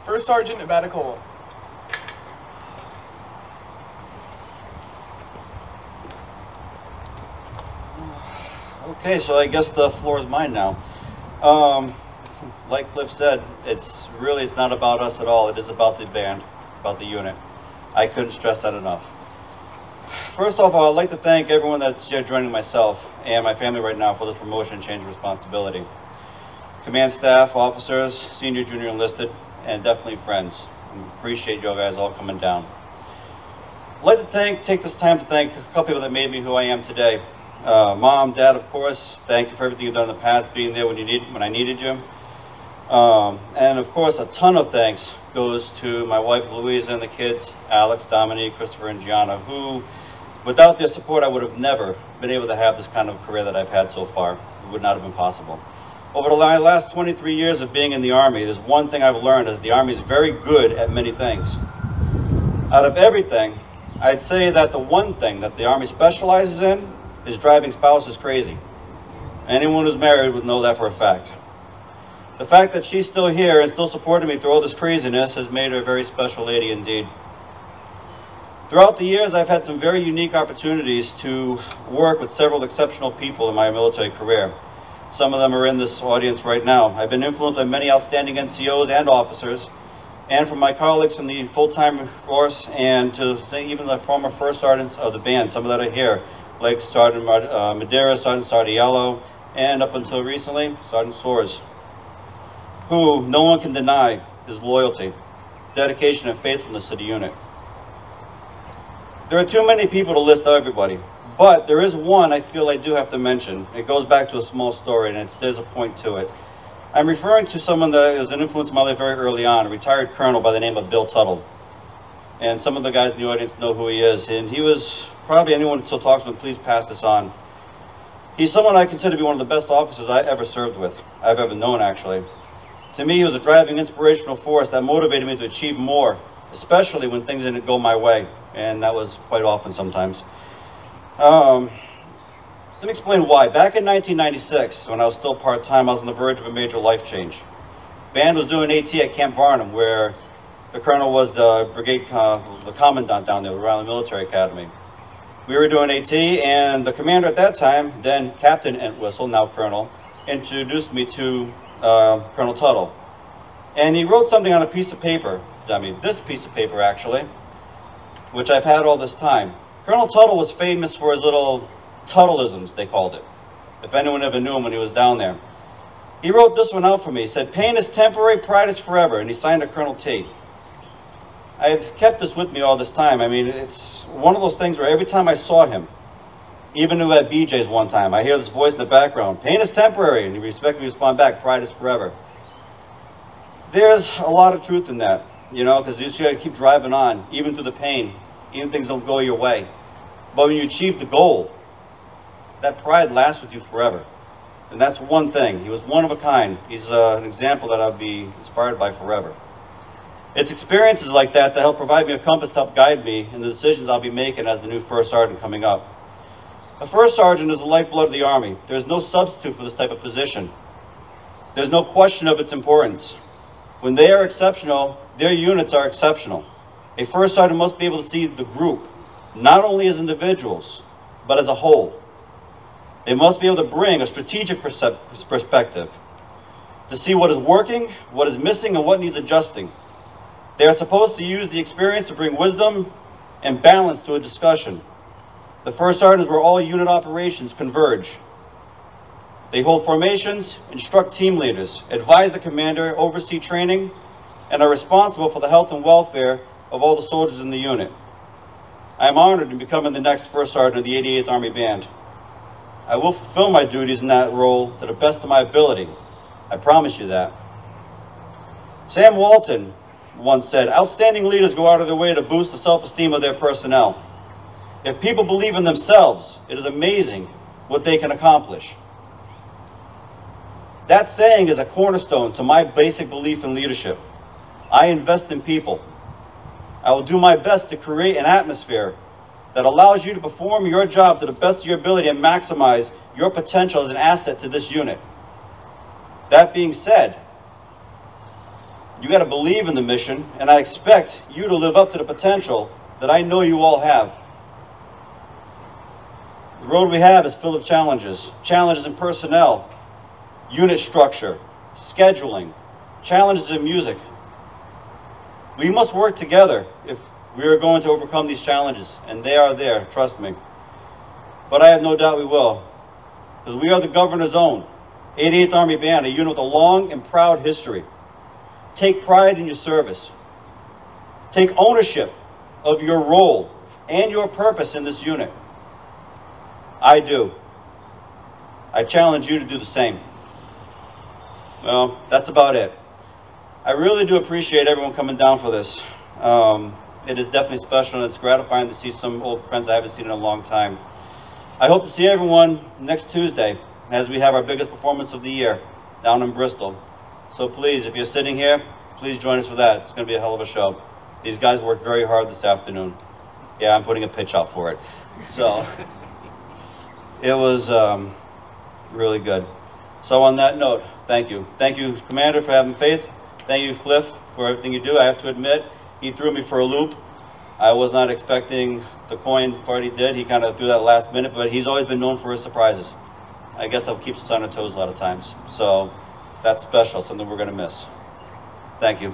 First Sergeant Abatecola. Okay, so I guess the floor is mine now. Like Cliff said, it's not about us at all. It is about the band, about the unit. I couldn't stress that enough. First off, I'd like to thank everyone that's here joining myself and my family right now for this promotion and change of responsibility. Command staff, officers, senior, junior enlisted, and definitely friends. I appreciate you guys all coming down. I'd like to take this time to thank a couple people that made me who I am today. Mom, Dad, of course, thank you for everything you've done in the past, being there when I needed you. And of course, a ton of thanks goes to my wife Louisa and the kids, Alex, Dominique, Christopher, and Gianna, who, without their support, I would have never been able to have this kind of career that I've had so far. It would not have been possible. Over the last 23 years of being in the Army, there's one thing I've learned, is that the Army is very good at many things. Out of everything, I'd say that the one thing that the Army specializes in is driving spouses crazy. Anyone who's married would know that for a fact. The fact that she's still here and still supporting me through all this craziness has made her a very special lady indeed. Throughout the years, I've had some very unique opportunities to work with several exceptional people in my military career. Some of them are in this audience right now. I've been influenced by many outstanding NCOs and officers, and from my colleagues from the full-time force, and to even the former first sergeants of the band, some of that are here, like Sergeant Madeira, Sergeant Sardiello, and up until recently, Sergeant Soares, who no one can deny his loyalty, dedication, and faithfulness to the unit. There are too many people to list everybody, but there is one I feel I do have to mention. It goes back to a small story, and there's a point to it. I'm referring to someone that was an influence in my life very early on, a retired colonel by the name of Bill Tuttle. And some of the guys in the audience know who he is, and he was, probably anyone who still talks to him, please pass this on. He's someone I consider to be one of the best officers I ever served with, I've ever known actually. To me, he was a driving inspirational force that motivated me to achieve more, especially when things didn't go my way, and that was quite often sometimes. Let me explain why. Back in 1996, when I was still part-time, I was on the verge of a major life change. Band was doing AT at Camp Varnum, where the colonel was the brigade, the commandant down there around the military academy. We were doing AT, and the commander at that time, then Captain Entwistle, now Colonel, introduced me to Colonel Tuttle. And he wrote something on a piece of paper, this piece of paper actually, which I've had all this time. Colonel Tuttle was famous for his little Tuttleisms, they called it, if anyone ever knew him when he was down there. He wrote this one out for me. He said, "Pain is temporary, pride is forever," and he signed it Colonel T. I've kept this with me all this time. I mean, it's one of those things where every time I saw him, even at BJ's one time, I hear this voice in the background, "Pain is temporary," and he respectfully respond back, "Pride is forever." There's a lot of truth in that, you know, because you just got to keep driving on, even through the pain, even things don't go your way. But when you achieve the goal, that pride lasts with you forever. And that's one thing. He was one of a kind. He's an example that I'll be inspired by forever. It's experiences like that that help provide me a compass to help guide me in the decisions I'll be making as the new first sergeant coming up. A first sergeant is the lifeblood of the Army. There's no substitute for this type of position. There's no question of its importance. When they are exceptional, their units are exceptional. A first sergeant must be able to see the group, not only as individuals, but as a whole. They must be able to bring a strategic perspective, to see what is working, what is missing, and what needs adjusting. They are supposed to use the experience to bring wisdom and balance to a discussion. The first sergeant is where all unit operations converge. They hold formations, instruct team leaders, advise the commander, oversee training, and are responsible for the health and welfare of all the soldiers in the unit. I am honored in becoming the next first sergeant of the 88th Army Band. I will fulfill my duties in that role to the best of my ability. I promise you that. Sam Walton once said, "Outstanding leaders go out of their way to boost the self-esteem of their personnel. If people believe in themselves, it is amazing what they can accomplish." That saying is a cornerstone to my basic belief in leadership. I invest in people. I will do my best to create an atmosphere that allows you to perform your job to the best of your ability and maximize your potential as an asset to this unit. That being said, You got to believe in the mission, and I expect you to live up to the potential that I know you all have. The road we have is full of challenges. Challenges in personnel, unit structure, scheduling, challenges in music. We must work together if we are going to overcome these challenges, and they are there, trust me. But I have no doubt we will, because we are the Governor's own 88th Army Band, a unit with a long and proud history. Take pride in your service. Take ownership of your role and your purpose in this unit. I do. I challenge you to do the same. Well, that's about it. I really do appreciate everyone coming down for this. It is definitely special, and it's gratifying to see some old friends I haven't seen in a long time. I hope to see everyone next Tuesday as we have our biggest performance of the year down in Bristol. So please, if you're sitting here, please join us for that. It's going to be a hell of a show. These guys worked very hard this afternoon. Yeah, I'm putting a pitch out for it. So it was really good. So on that note, thank you. Thank you, Commander, for having faith. Thank you, Cliff, for everything you do. I have to admit, he threw me for a loop. I was not expecting the coin part he did. He kind of threw that last minute, but he's always been known for his surprises. I guess that keeps us on our toes a lot of times. So that's special, something we're going to miss. Thank you.